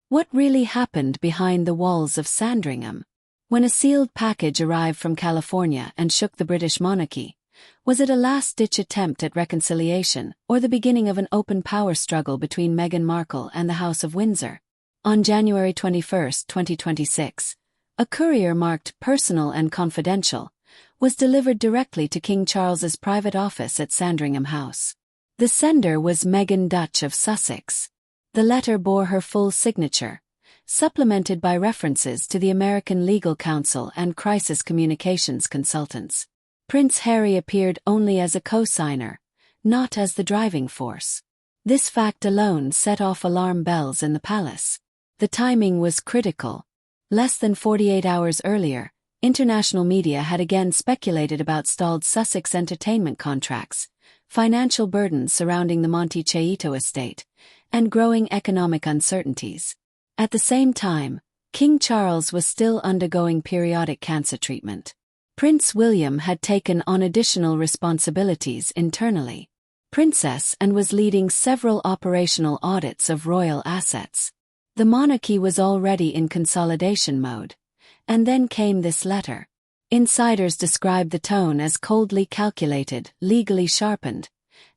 What really happened behind the walls of Sandringham? When a sealed package arrived from California and shook the British monarchy, was it a last-ditch attempt at reconciliation or the beginning of an open power struggle between Meghan Markle and the House of Windsor? On January 21, 2026, a courier marked "Personal and Confidential" was delivered directly to King Charles's private office at Sandringham House. The sender was Meghan, Duchess of Sussex. The letter bore her full signature, supplemented by references to the American legal counsel and crisis communications consultants. Prince Harry appeared only as a co-signer, not as the driving force. This fact alone set off alarm bells in the palace. The timing was critical. Less than 48 hours earlier, international media had again speculated about stalled Sussex entertainment contracts, financial burdens surrounding the Monte Cheito estate, and growing economic uncertainties. At the same time, King Charles was still undergoing periodic cancer treatment. Prince William had taken on additional responsibilities internally. Princess Anne was leading several operational audits of royal assets. The monarchy was already in consolidation mode. And then came this letter. Insiders described the tone as coldly calculated, legally sharpened,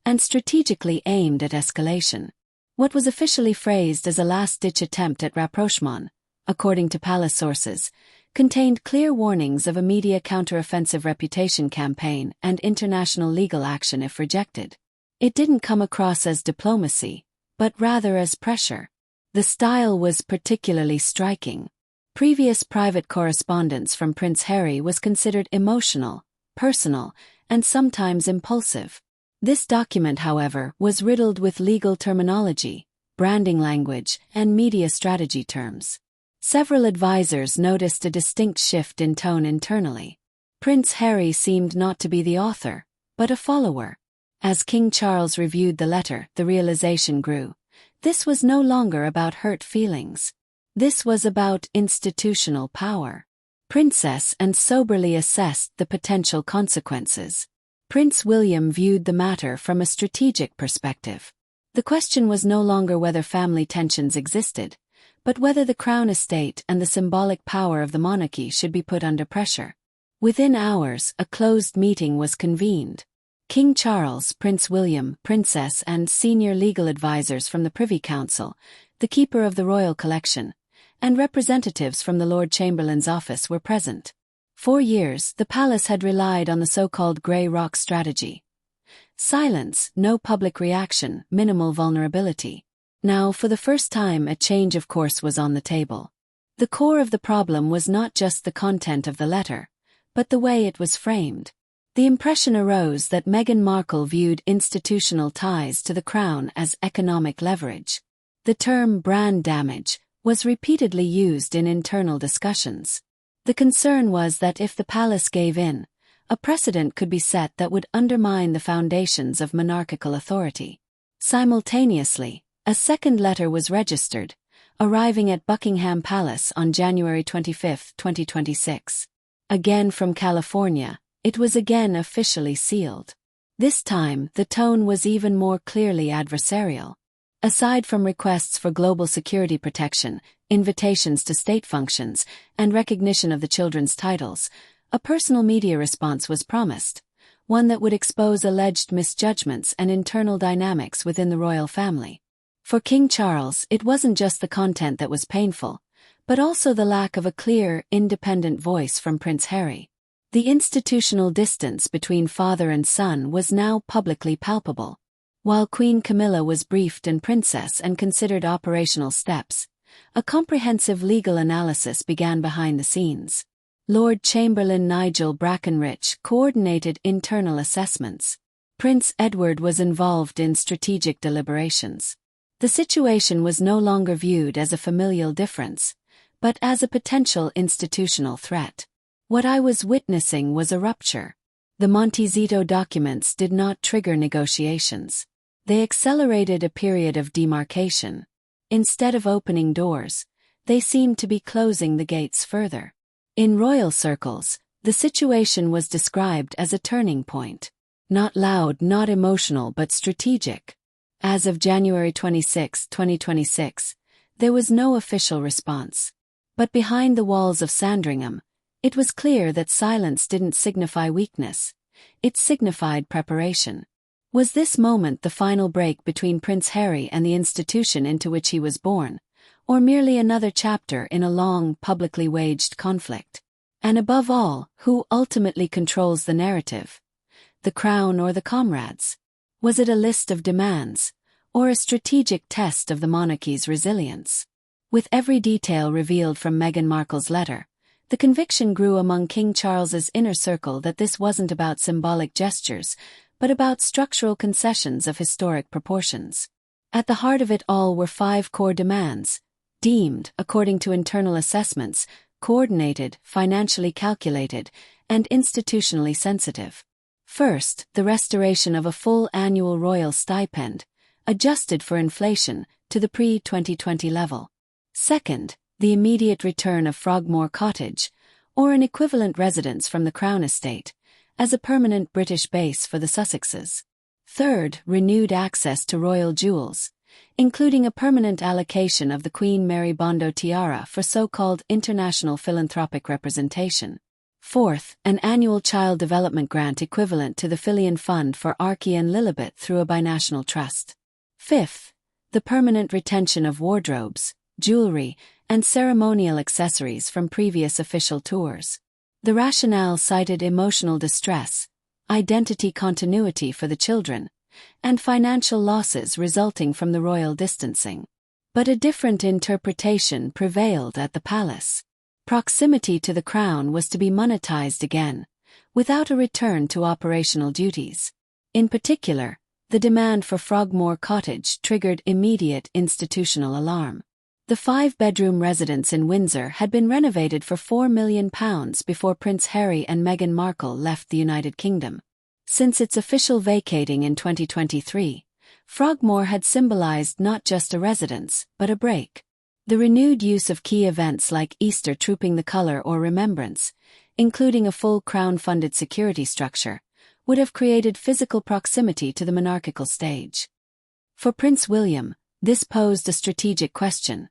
and strategically aimed at escalation. What was officially phrased as a last-ditch attempt at rapprochement, according to palace sources, contained clear warnings of a media counteroffensive reputation campaign and international legal action if rejected. It didn't come across as diplomacy, but rather as pressure. The style was particularly striking. Previous private correspondence from Prince Harry was considered emotional, personal, and sometimes impulsive. This document, however, was riddled with legal terminology, branding language, and media strategy terms. Several advisors noticed a distinct shift in tone internally. Prince Harry seemed not to be the author, but a follower. As King Charles reviewed the letter, the realization grew. This was no longer about hurt feelings. This was about institutional power. Princess Anne soberly assessed the potential consequences. Prince William viewed the matter from a strategic perspective. The question was no longer whether family tensions existed, but whether the crown estate and the symbolic power of the monarchy should be put under pressure. Within hours, a closed meeting was convened. King Charles, Prince William, Princess Anne, senior legal advisors from the Privy Council, the keeper of the royal collection, and representatives from the Lord Chamberlain's office were present. For years, the palace had relied on the so-called grey rock strategy. Silence, no public reaction, minimal vulnerability. Now, for the first time, a change of course was on the table. The core of the problem was not just the content of the letter, but the way it was framed. The impression arose that Meghan Markle viewed institutional ties to the crown as economic leverage. The term brand damage was repeatedly used in internal discussions. The concern was that if the palace gave in, a precedent could be set that would undermine the foundations of monarchical authority. Simultaneously, a second letter was registered, arriving at Buckingham Palace on January 25, 2026. Again from California, it was again officially sealed. This time, the tone was even more clearly adversarial. Aside from requests for global security protection, invitations to state functions, and recognition of the children's titles, a personal media response was promised, one that would expose alleged misjudgments and internal dynamics within the royal family. For King Charles, it wasn't just the content that was painful, but also the lack of a clear, independent voice from Prince Harry. The institutional distance between father and son was now publicly palpable. While Queen Camilla was briefed and Princess Anne considered operational steps, a comprehensive legal analysis began behind the scenes. Lord Chamberlain Nigel Brackenridge coordinated internal assessments. Prince Edward was involved in strategic deliberations. The situation was no longer viewed as a familial difference, but as a potential institutional threat. What I was witnessing was a rupture. The Montezito documents did not trigger negotiations. They accelerated a period of demarcation. Instead of opening doors, they seemed to be closing the gates further. In royal circles, the situation was described as a turning point. Not loud, not emotional, but strategic. As of January 26, 2026, There was no official response. But behind the walls of Sandringham, it was clear that silence didn't signify weakness. It signified preparation. Was this moment the final break between Prince Harry and the institution into which he was born, or merely another chapter in a long, publicly waged conflict? And above all, who ultimately controls the narrative? The crown or the comrades? Was it a list of demands, or a strategic test of the monarchy's resilience? With every detail revealed from Meghan Markle's letter, the conviction grew among King Charles's inner circle that this wasn't about symbolic gestures, but about structural concessions of historic proportions. At the heart of it all were 5 core demands, deemed, according to internal assessments, coordinated, financially calculated, and institutionally sensitive. First, the restoration of a full annual royal stipend, adjusted for inflation, to the pre-2020 level. Second, the immediate return of Frogmore Cottage, or an equivalent residence from the Crown Estate, as a permanent British base for the Sussexes. Third, renewed access to royal jewels, including a permanent allocation of the Queen Mary Bondo tiara for so-called international philanthropic representation. Fourth, an annual child development grant equivalent to the Filion Fund for Archie and Lilibet through a binational trust. Fifth, the permanent retention of wardrobes, jewelry, and ceremonial accessories from previous official tours. The rationale cited emotional distress, identity continuity for the children, and financial losses resulting from the royal distancing. But a different interpretation prevailed at the palace. Proximity to the crown was to be monetized again, without a return to operational duties. In particular, the demand for Frogmore Cottage triggered immediate institutional alarm. The 5-bedroom residence in Windsor had been renovated for £4 million before Prince Harry and Meghan Markle left the United Kingdom. Since its official vacating in 2023, Frogmore had symbolized not just a residence, but a break. The renewed use of key events like Easter trooping the colour or Remembrance, including a full Crown-funded security structure, would have created physical proximity to the monarchical stage. For Prince William, this posed a strategic question.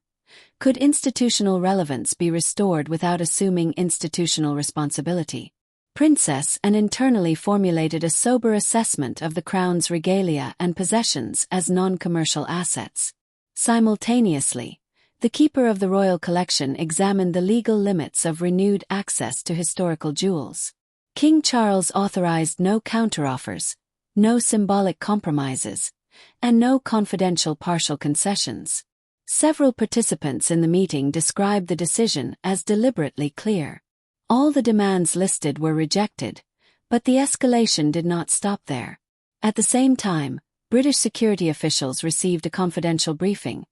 Could institutional relevance be restored without assuming institutional responsibility? Princess Anne internally formulated a sober assessment of the Crown's regalia and possessions as non-commercial assets. Simultaneously, the keeper of the royal collection examined the legal limits of renewed access to historical jewels. King Charles authorized no counteroffers, no symbolic compromises, and no confidential partial concessions. Several participants in the meeting described the decision as deliberately clear. All the demands listed were rejected, but the escalation did not stop there. At the same time, British security officials received a confidential briefing,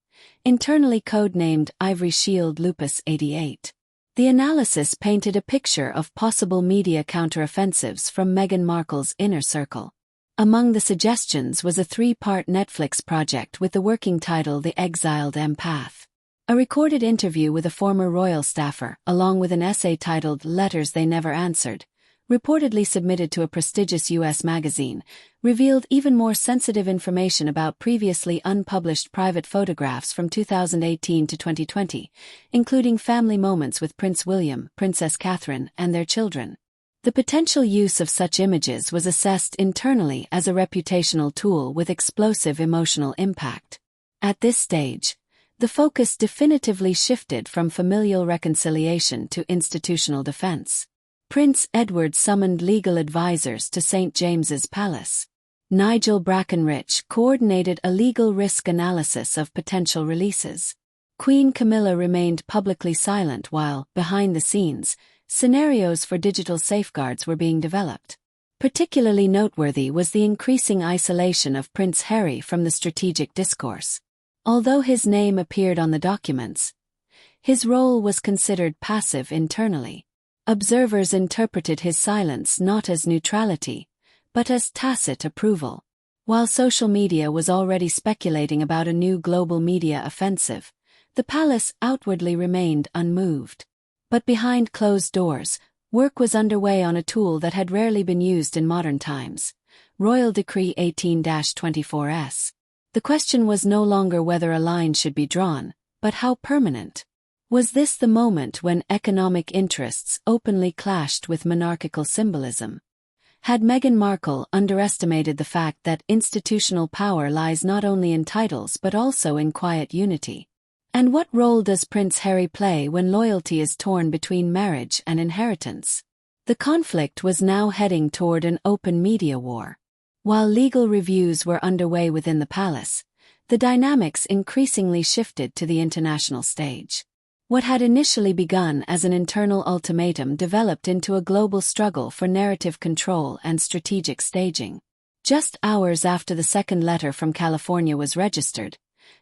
internally codenamed Ivory Shield Lupus 88. The analysis painted a picture of possible media counteroffensives from Meghan Markle's inner circle. Among the suggestions was a 3-part Netflix project with the working title The Exiled Empath. A recorded interview with a former royal staffer, along with an essay titled Letters They Never Answered, reportedly submitted to a prestigious U.S. magazine, revealed even more sensitive information about previously unpublished private photographs from 2018 to 2020, including family moments with Prince William, Princess Catherine, and their children. The potential use of such images was assessed internally as a reputational tool with explosive emotional impact. At this stage, the focus definitively shifted from familial reconciliation to institutional defense. Prince Edward summoned legal advisors to St. James's Palace. Nigel Brackenrich coordinated a legal risk analysis of potential releases. Queen Camilla remained publicly silent while, behind the scenes, scenarios for digital safeguards were being developed. Particularly noteworthy was the increasing isolation of Prince Harry from the strategic discourse. Although his name appeared on the documents, his role was considered passive internally. Observers interpreted his silence not as neutrality, but as tacit approval. While social media was already speculating about a new global media offensive, the palace outwardly remained unmoved. But behind closed doors, work was underway on a tool that had rarely been used in modern times, Royal Decree 18-24S. The question was no longer whether a line should be drawn, but how permanent? Was this the moment when economic interests openly clashed with monarchical symbolism? Had Meghan Markle underestimated the fact that institutional power lies not only in titles but also in quiet unity? And what role does Prince Harry play when loyalty is torn between marriage and inheritance? The conflict was now heading toward an open media war. While legal reviews were underway within the palace, the dynamics increasingly shifted to the international stage. What had initially begun as an internal ultimatum developed into a global struggle for narrative control and strategic staging. Just hours after the second letter from California was registered,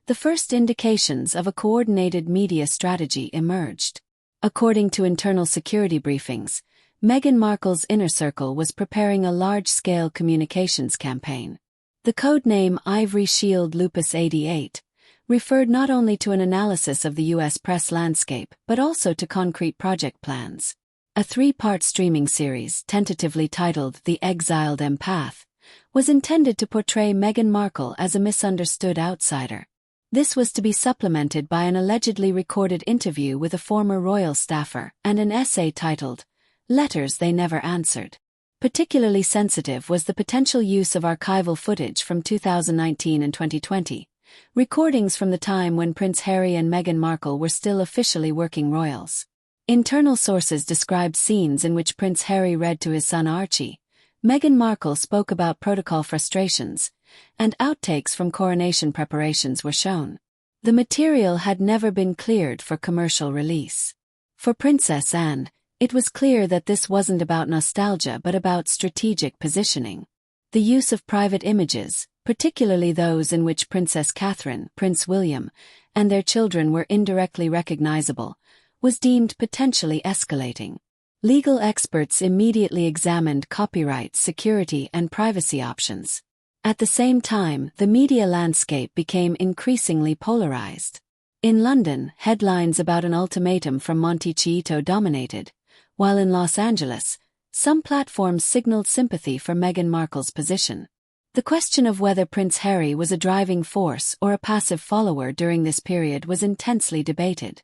the first indications of a coordinated media strategy emerged. According to internal security briefings, Meghan Markle's inner circle was preparing a large-scale communications campaign. The codename Ivory Shield Lupus 88 referred not only to an analysis of the U.S. press landscape but also to concrete project plans. A three-part streaming series, tentatively titled The Exiled Empath, was intended to portray Meghan Markle as a misunderstood outsider. This was to be supplemented by an allegedly recorded interview with a former royal staffer and an essay titled Letters They Never Answered. Particularly sensitive was the potential use of archival footage from 2019 and 2020. Recordings from the time when Prince Harry and Meghan Markle were still officially working royals. Internal sources described scenes in which Prince Harry read to his son Archie. Meghan Markle spoke about protocol frustrations, and outtakes from coronation preparations were shown. The material had never been cleared for commercial release. For Princess Anne, it was clear that this wasn't about nostalgia but about strategic positioning. The use of private images, particularly those in which Princess Catherine, Prince William, and their children were indirectly recognizable, was deemed potentially escalating. Legal experts immediately examined copyright, security, and privacy options. At the same time, the media landscape became increasingly polarized. In London, headlines about an ultimatum from Montecito dominated, while in Los Angeles, some platforms signaled sympathy for Meghan Markle's position. The question of whether Prince Harry was a driving force or a passive follower during this period was intensely debated.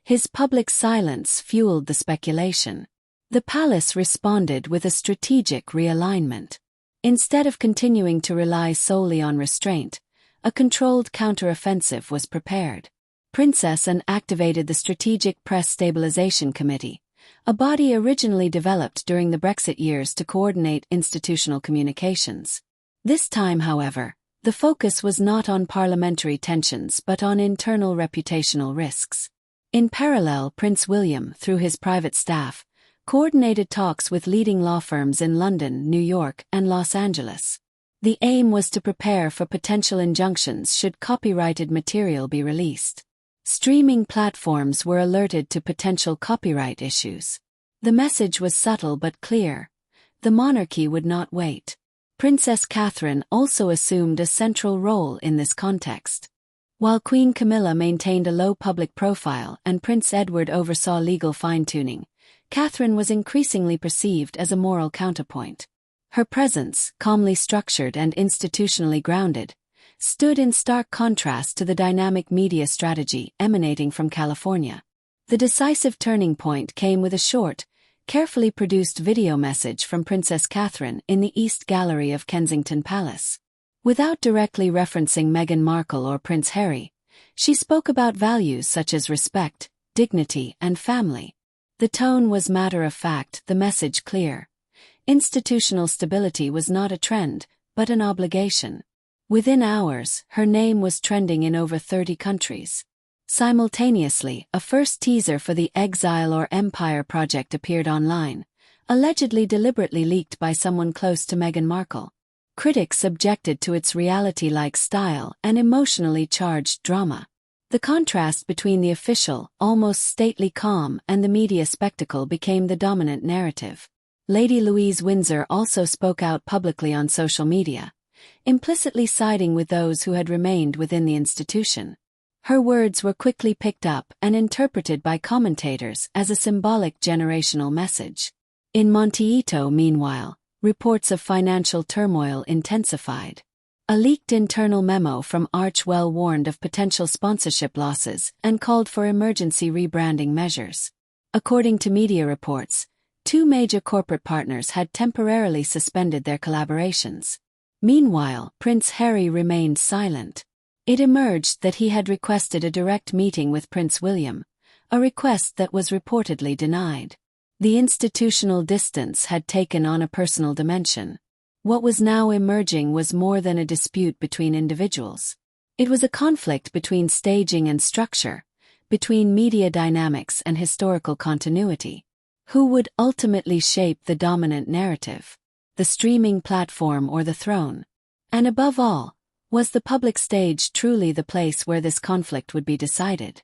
His public silence fueled the speculation. The palace responded with a strategic realignment. Instead of continuing to rely solely on restraint, a controlled counteroffensive was prepared. Princess Anne activated the Strategic Press Stabilization Committee, a body originally developed during the Brexit years to coordinate institutional communications. This time, however, the focus was not on parliamentary tensions but on internal reputational risks. In parallel, Prince William, through his private staff, coordinated talks with leading law firms in London, New York, and Los Angeles. The aim was to prepare for potential injunctions should copyrighted material be released. Streaming platforms were alerted to potential copyright issues. The message was subtle but clear. The monarchy would not wait. Princess Catherine also assumed a central role in this context. While Queen Camilla maintained a low public profile and Prince Edward oversaw legal fine-tuning, Catherine was increasingly perceived as a moral counterpoint. Her presence, calmly structured and institutionally grounded, stood in stark contrast to the dynamic media strategy emanating from California. The decisive turning point came with a short, carefully produced video message from Princess Catherine in the East Gallery of Kensington Palace. Without directly referencing Meghan Markle or Prince Harry, she spoke about values such as respect, dignity, and family. The tone was matter-of-fact, the message clear. Institutional stability was not a trend, but an obligation. Within hours, her name was trending in over 30 countries. Simultaneously, a first teaser for the Exile or Empire project appeared online, allegedly deliberately leaked by someone close to Meghan Markle. Critics objected to its reality-like style and emotionally charged drama. The contrast between the official, almost stately calm and the media spectacle became the dominant narrative. Lady Louise Windsor also spoke out publicly on social media, implicitly siding with those who had remained within the institution. Her words were quickly picked up and interpreted by commentators as a symbolic generational message. In Montecito, meanwhile, reports of financial turmoil intensified. A leaked internal memo from Archwell warned of potential sponsorship losses and called for emergency rebranding measures. According to media reports, two major corporate partners had temporarily suspended their collaborations. Meanwhile, Prince Harry remained silent. It emerged that he had requested a direct meeting with Prince William, a request that was reportedly denied. The institutional distance had taken on a personal dimension. What was now emerging was more than a dispute between individuals. It was a conflict between staging and structure, between media dynamics and historical continuity. Who would ultimately shape the dominant narrative? The streaming platform or the throne? And above all, was the public stage truly the place where this conflict would be decided?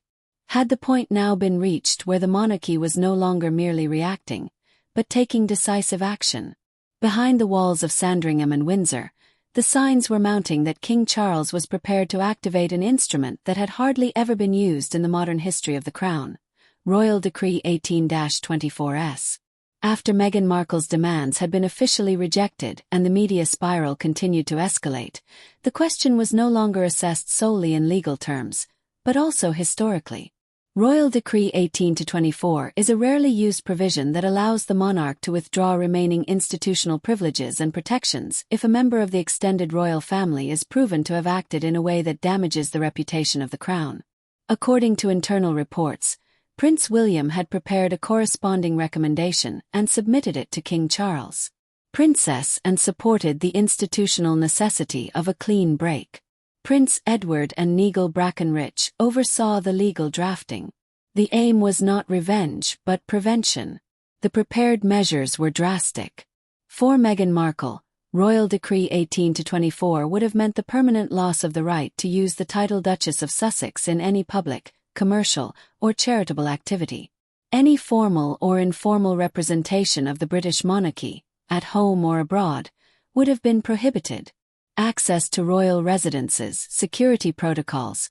Had the point now been reached where the monarchy was no longer merely reacting, but taking decisive action? Behind the walls of Sandringham and Windsor, the signs were mounting that King Charles was prepared to activate an instrument that had hardly ever been used in the modern history of the Crown, Royal Decree 18-24S. After Meghan Markle's demands had been officially rejected and the media spiral continued to escalate, the question was no longer assessed solely in legal terms, but also historically. Royal Decree 18-24 is a rarely used provision that allows the monarch to withdraw remaining institutional privileges and protections if a member of the extended royal family is proven to have acted in a way that damages the reputation of the Crown. According to internal reports, Prince William had prepared a corresponding recommendation and submitted it to King Charles. Princess and supported the institutional necessity of a clean break. Prince Edward and Nigel Brackenrich oversaw the legal drafting. The aim was not revenge but prevention. The prepared measures were drastic. For Meghan Markle, Royal Decree 18-24 would have meant the permanent loss of the right to use the title Duchess of Sussex in any public, commercial, or charitable activity. Any formal or informal representation of the British monarchy, at home or abroad, would have been prohibited. Access to royal residences, security protocols,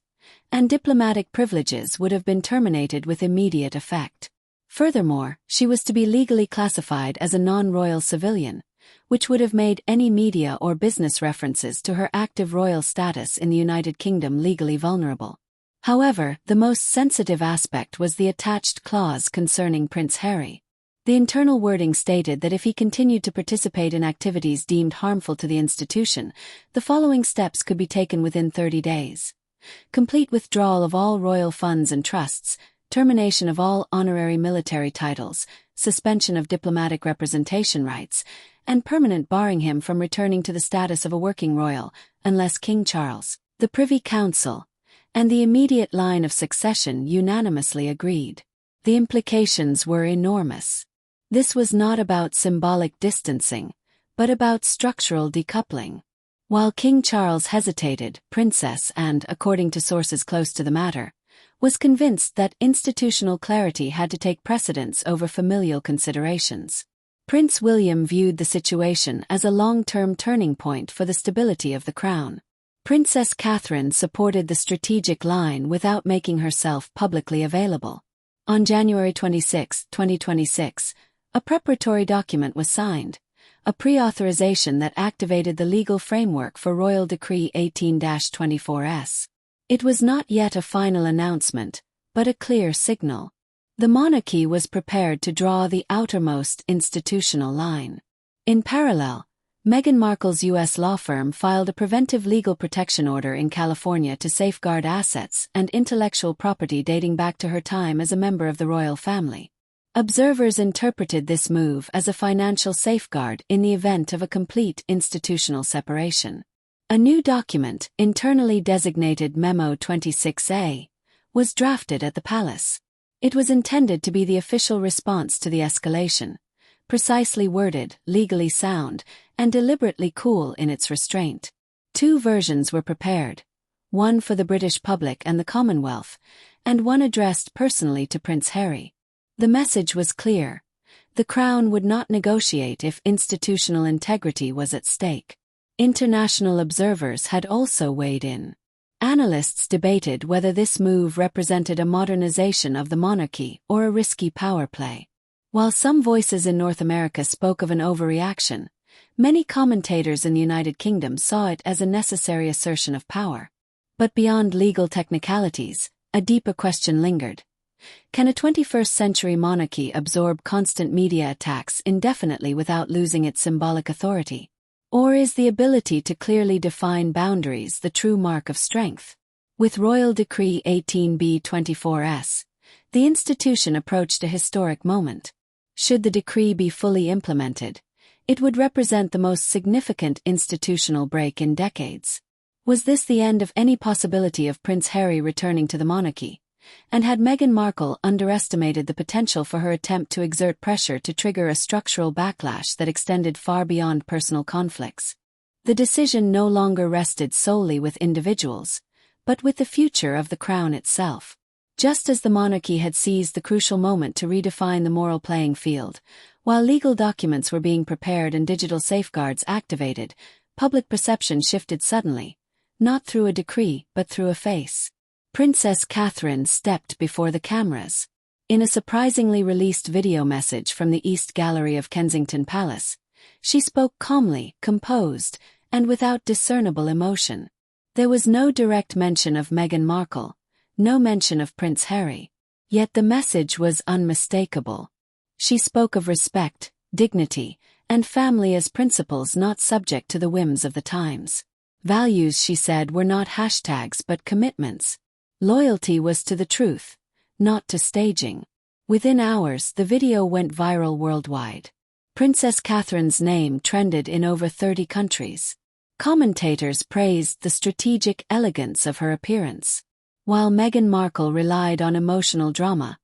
and diplomatic privileges would have been terminated with immediate effect. Furthermore, she was to be legally classified as a non-royal civilian, which would have made any media or business references to her active royal status in the United Kingdom legally vulnerable. However, the most sensitive aspect was the attached clause concerning Prince Harry. The internal wording stated that if he continued to participate in activities deemed harmful to the institution, the following steps could be taken within 30 days. Complete withdrawal of all royal funds and trusts, termination of all honorary military titles, suspension of diplomatic representation rights, and permanent barring him from returning to the status of a working royal, unless King Charles, the Privy Council, and the immediate line of succession unanimously agreed. The implications were enormous. This was not about symbolic distancing, but about structural decoupling. While King Charles hesitated, Princess and, according to sources close to the matter, was convinced that institutional clarity had to take precedence over familial considerations. Prince William viewed the situation as a long-term turning point for the stability of the Crown. Princess Catherine supported the strategic line without making herself publicly available. On January 26, 2026, a preparatory document was signed, a pre-authorization that activated the legal framework for Royal Decree 18-24S. It was not yet a final announcement, but a clear signal. The monarchy was prepared to draw the outermost institutional line. In parallel, Meghan Markle's U.S. law firm filed a preventive legal protection order in California to safeguard assets and intellectual property dating back to her time as a member of the royal family. Observers interpreted this move as a financial safeguard in the event of a complete institutional separation. A new document, internally designated Memo 26A, was drafted at the palace. It was intended to be the official response to the escalation, precisely worded, legally sound, and deliberately cool in its restraint. Two versions were prepared, one for the British public and the Commonwealth, and one addressed personally to Prince Harry. The message was clear. The Crown would not negotiate if institutional integrity was at stake. International observers had also weighed in. Analysts debated whether this move represented a modernization of the monarchy or a risky power play. While some voices in North America spoke of an overreaction, Many commentators in the United Kingdom saw it as a necessary assertion of power. But beyond legal technicalities, a deeper question lingered. Can a 21st-century monarchy absorb constant media attacks indefinitely without losing its symbolic authority? Or is the ability to clearly define boundaries the true mark of strength? With Royal Decree 18B-24S, the institution approached a historic moment. Should the decree be fully implemented, it would represent the most significant institutional break in decades. Was this the end of any possibility of Prince Harry returning to the monarchy? And had Meghan Markle underestimated the potential for her attempt to exert pressure to trigger a structural backlash that extended far beyond personal conflicts? The decision no longer rested solely with individuals, but with the future of the crown itself. Just as the monarchy had seized the crucial moment to redefine the moral playing field, while legal documents were being prepared and digital safeguards activated, public perception shifted suddenly, not through a decree but through a face. Princess Catherine stepped before the cameras. In a surprisingly released video message from the East Gallery of Kensington Palace, she spoke calmly, composed, and without discernible emotion. There was no direct mention of Meghan Markle, no mention of Prince Harry. Yet the message was unmistakable. She spoke of respect, dignity, and family as principles not subject to the whims of the times. Values, she said, were not hashtags but commitments. Loyalty was to the truth, not to staging. Within hours, the video went viral worldwide. Princess Catherine's name trended in over 30 countries. Commentators praised the strategic elegance of her appearance. While Meghan Markle relied on emotional drama,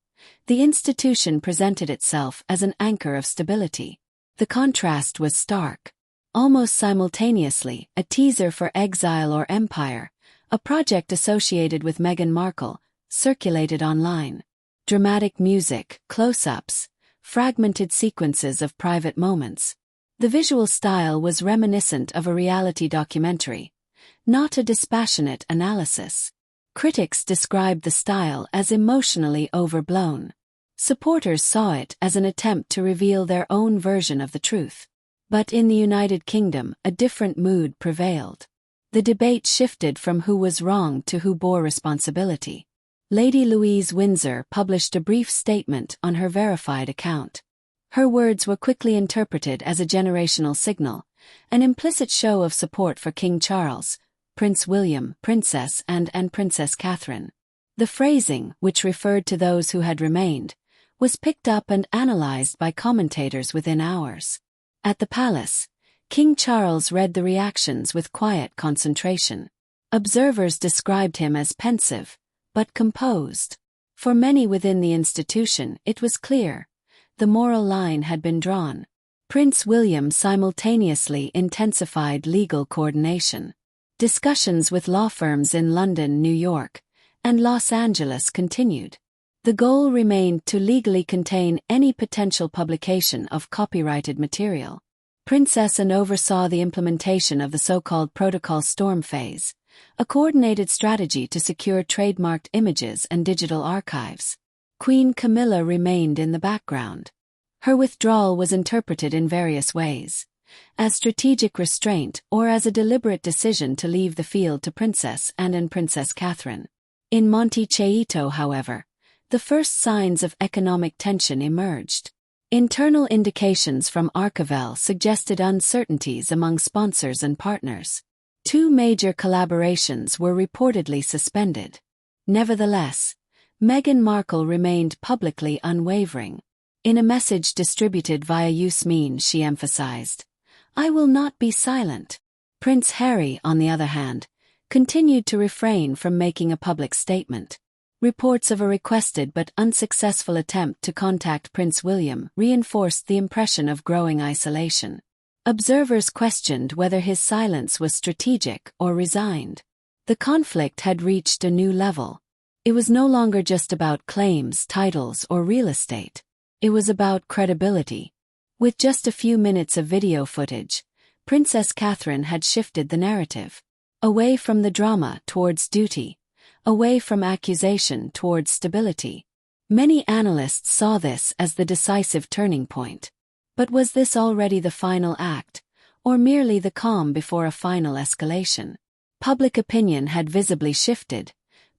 the institution presented itself as an anchor of stability. The contrast was stark. Almost simultaneously, a teaser for Exile or Empire, a project associated with Meghan Markle, circulated online. Dramatic music, close-ups, fragmented sequences of private moments. The visual style was reminiscent of a reality documentary, not a dispassionate analysis. Critics described the style as emotionally overblown. Supporters saw it as an attempt to reveal their own version of the truth. But in the United Kingdom, a different mood prevailed. The debate shifted from who was wrong to who bore responsibility. Lady Louise Windsor published a brief statement on her verified account. Her words were quickly interpreted as a generational signal, an implicit show of support for King Charles, Prince William, Princess and Princess Catherine. The phrasing, which referred to those who had remained, was picked up and analyzed by commentators within hours. At the palace, King Charles read the reactions with quiet concentration. Observers described him as pensive, but composed. For many within the institution, it was clear. The moral line had been drawn. Prince William simultaneously intensified legal coordination. Discussions with law firms in London, New York, and Los Angeles continued. The goal remained to legally contain any potential publication of copyrighted material. Princess Anne oversaw the implementation of the so-called Protocol Storm phase, a coordinated strategy to secure trademarked images and digital archives. Queen Camilla remained in the background. Her withdrawal was interpreted in various ways, as strategic restraint or as a deliberate decision to leave the field to Princess Anne and Princess Catherine. In Montecito, however, the first signs of economic tension emerged. Internal indications from Archivell suggested uncertainties among sponsors and partners. 2 major collaborations were reportedly suspended. Nevertheless, Meghan Markle remained publicly unwavering. In a message distributed via Yasmin, she emphasized, "I will not be silent." Prince Harry, on the other hand, continued to refrain from making a public statement. Reports of a requested but unsuccessful attempt to contact Prince William reinforced the impression of growing isolation. Observers questioned whether his silence was strategic or resigned. The conflict had reached a new level. It was no longer just about claims, titles, or real estate. It was about credibility. With just a few minutes of video footage, Princess Catherine had shifted the narrative. Away from the drama towards duty. Away from accusation towards stability. Many analysts saw this as the decisive turning point. But was this already the final act, or merely the calm before a final escalation. Public opinion had visibly shifted,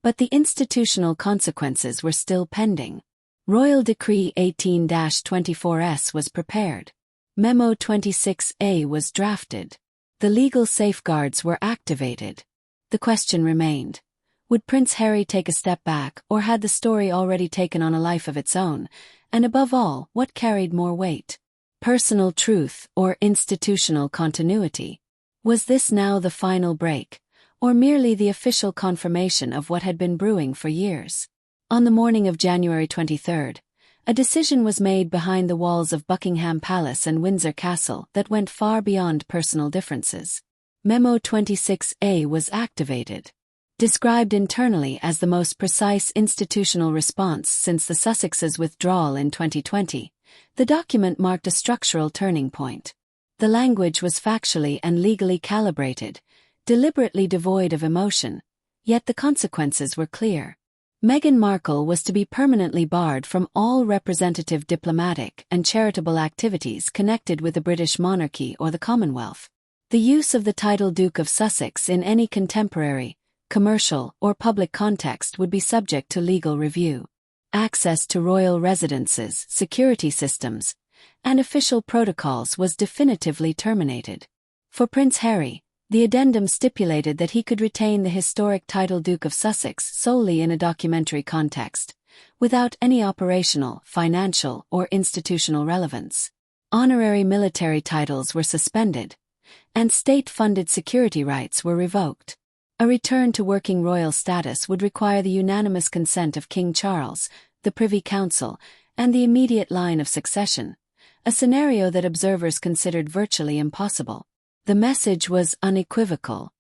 but the institutional consequences were still pending. Royal Decree 18-24S was prepared. Memo 26A was drafted. The legal safeguards were activated. The question remained: would Prince Harry take a step back, or had the story already taken on a life of its own? And above all, what carried more weight? Personal truth or institutional continuity? Was this now the final break, or merely the official confirmation of what had been brewing for years? On the morning of January 23, a decision was made behind the walls of Buckingham Palace and Windsor Castle that went far beyond personal differences. Memo 26A was activated. Described internally as the most precise institutional response since the Sussexes' withdrawal in 2020, the document marked a structural turning point. The language was factually and legally calibrated, deliberately devoid of emotion, yet the consequences were clear. Meghan Markle was to be permanently barred from all representative diplomatic and charitable activities connected with the British monarchy or the Commonwealth. The use of the title Duke of Sussex in any contemporary, commercial, or public context would be subject to legal review. Access to royal residences, security systems, and official protocols was definitively terminated. For Prince Harry, the addendum stipulated that he could retain the historic title Duke of Sussex solely in a documentary context, without any operational, financial, or institutional relevance. Honorary military titles were suspended, and state-funded security rights were revoked. A return to working royal status would require the unanimous consent of King Charles, the Privy Council, and the immediate line of succession, a scenario that observers considered virtually impossible. The message was unequivocal.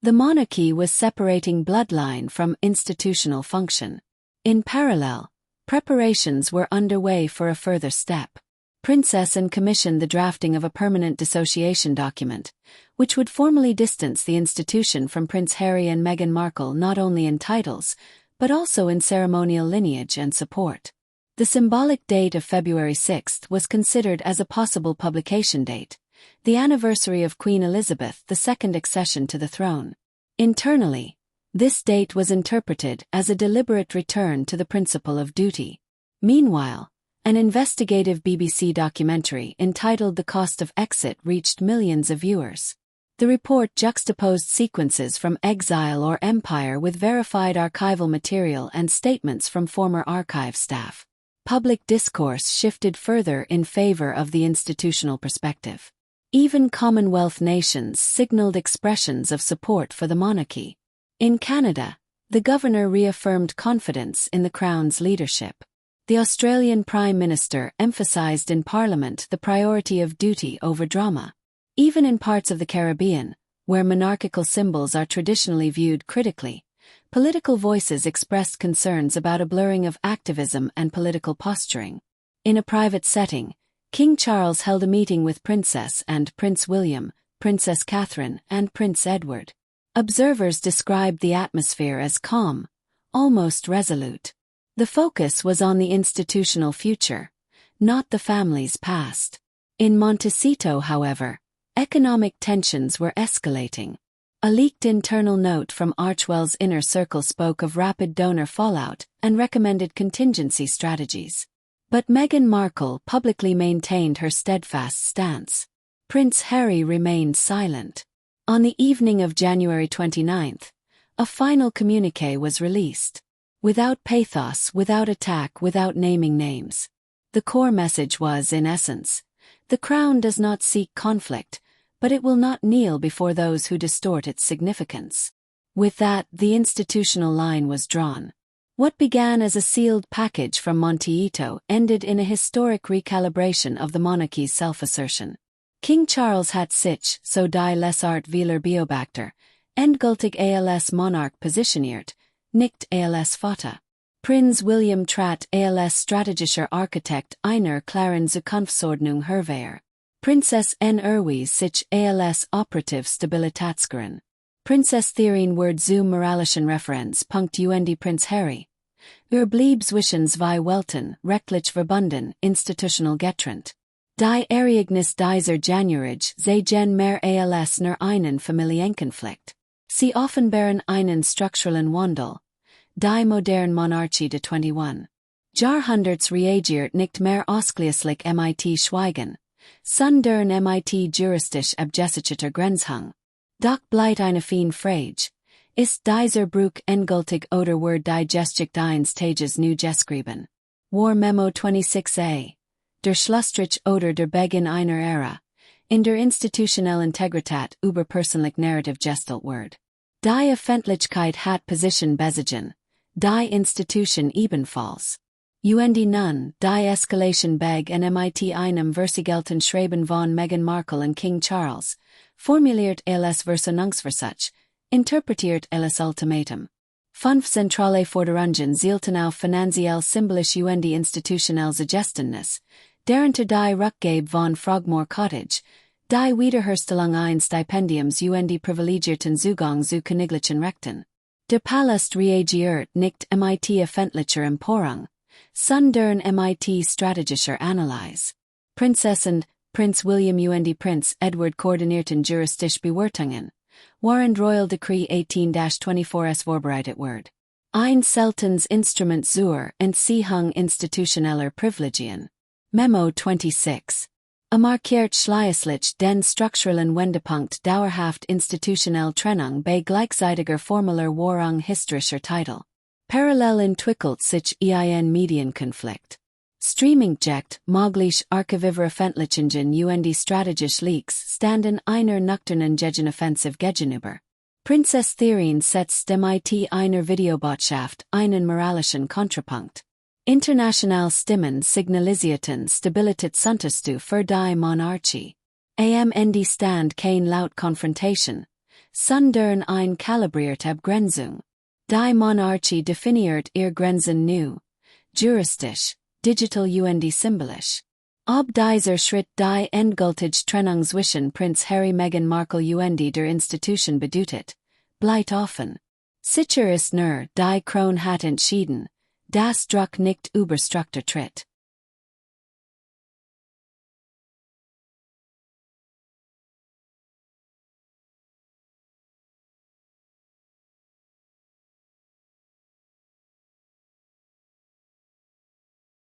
The monarchy was separating bloodline from institutional function. In parallel, preparations were underway for a further step. Princess Anne commissioned the drafting of a permanent dissociation document, which would formally distance the institution from Prince Harry and Meghan Markle not only in titles, but also in ceremonial lineage and support. The symbolic date of February 6 was considered as a possible publication date, the anniversary of Queen Elizabeth II's accession to the throne. Internally, this date was interpreted as a deliberate return to the principle of duty. Meanwhile, an investigative BBC documentary entitled The Cost of Exit reached millions of viewers. The report juxtaposed sequences from exile or empire with verified archival material and statements from former archive staff. Public discourse shifted further in favor of the institutional perspective. Even Commonwealth nations signaled expressions of support for the monarchy. In Canada, the governor reaffirmed confidence in the Crown's leadership. The Australian Prime Minister emphasized in Parliament the priority of duty over drama. Even in parts of the Caribbean, where monarchical symbols are traditionally viewed critically, political voices expressed concerns about a blurring of activism and political posturing. In a private setting, King Charles held a meeting with Princess and Prince William, Princess Catherine, and Prince Edward. Observers described the atmosphere as calm, almost resolute. The focus was on the institutional future, not the family's past. In Montecito, however, economic tensions were escalating. A leaked internal note from Archwell's inner circle spoke of rapid donor fallout and recommended contingency strategies. But Meghan Markle publicly maintained her steadfast stance. Prince Harry remained silent. On the evening of January 29, a final communiqué was released. Without pathos, without attack, without naming names. The core message was, in essence, the Crown does not seek conflict, but it will not kneel before those who distort its significance. With that, the institutional line was drawn. What began as a sealed package from Montecito ended in a historic recalibration of the monarchy's self-assertion. King Charles hat sich, so die Lesart vieler Beobachter, endgültig als Monarch positioniert, nicht als Vater. Prinz William trat als strategischer Architekt einer klaren Zukunftsordnung hervor. Princess Anne erwies sich als operative Stabilitätsgerin. Princess Therin wird zum moralischen Referenzpunkt Prince Harry. Blieb zwischen zwei Welten, rechtlich verbunden, institutional getrennt. Die Erignis dieser Januarige Gen mehr als nur einen Familienkonflikt. Sie offenbaren einen strukturellen Wandel. Die moderne Monarchie de 21. Jahrhunderts reagiert nicht mehr ausschließlich mit Schweigen, sondern mit juristisch abgesicherter Grenzhang. Doch bleibt eine feine Frage. Ist dieser Bruch endgültig oder wird die Geschichte eines Tages neu geschrieben? War Memo 26a. Der Schlussstrich oder der Beginn einer Ära. In der institutionelle Integrität über persönlich Narrative gestalt wird. Die Öffentlichkeit hat Position bezogen. Die Institution ebenfalls. Und nun, die Eskalation beg en mit einem Versigelten Schreiben von Meghan Markle und King Charles, formuliert als Versammlungsversuch, interpretiert als Ultimatum. 5 zentrale Forderungen zielten auf finanziell symbolisch und institutionelle Suggestionnis, darunter die Rückgabe von Frogmore Cottage, die Wiederherstellung eines Stipendiums und privilegierten Zugang zu königlichen Rechten. Der Palast reagiert nicht mit öffentlicher Empörung, sondern mit strategischer Analyse. Prinzess und Prinz William und Prinz Edward koordinierten juristische Bewertungen, während Royal Decree 18-24 vorbereitet wird. Ein seltenes Instrument zur Entziehung institutioneller Privilegien. Memo 26. Markiert schließlich den strukturellen Wendepunkt dauerhaft institutionell Trennung bei gleichzeitiger formeller Wahrung historischer Titel. Parallel entwickelt sich ein Medienkonflikt. Streamingjecht, möglich archiviver Öffentlichungen und strategisch Leaks standen einer nocturnen Gegenoffensive gegenüber. Prinzess Therin setzt mit einer Videobotschaft einen moralischen Kontrapunkt. International Stimmen signalisierten Stabilitätsunterstützung für die Monarchie. Am stand kein laut Konfrontation, sondern ein kalibrierte Abgrenzung. Die Monarchie definiert ihre Grenzen neu, juristisch, digital und symbolisch. Ob dieser Schritt die endgültige Trennung zwischen Prinz Harry Meghan Markle und der Institution bedeutet, bleibt offen. Sicher ist nur, die Krone hat entschieden, das Druck nicht überstruktur tritt.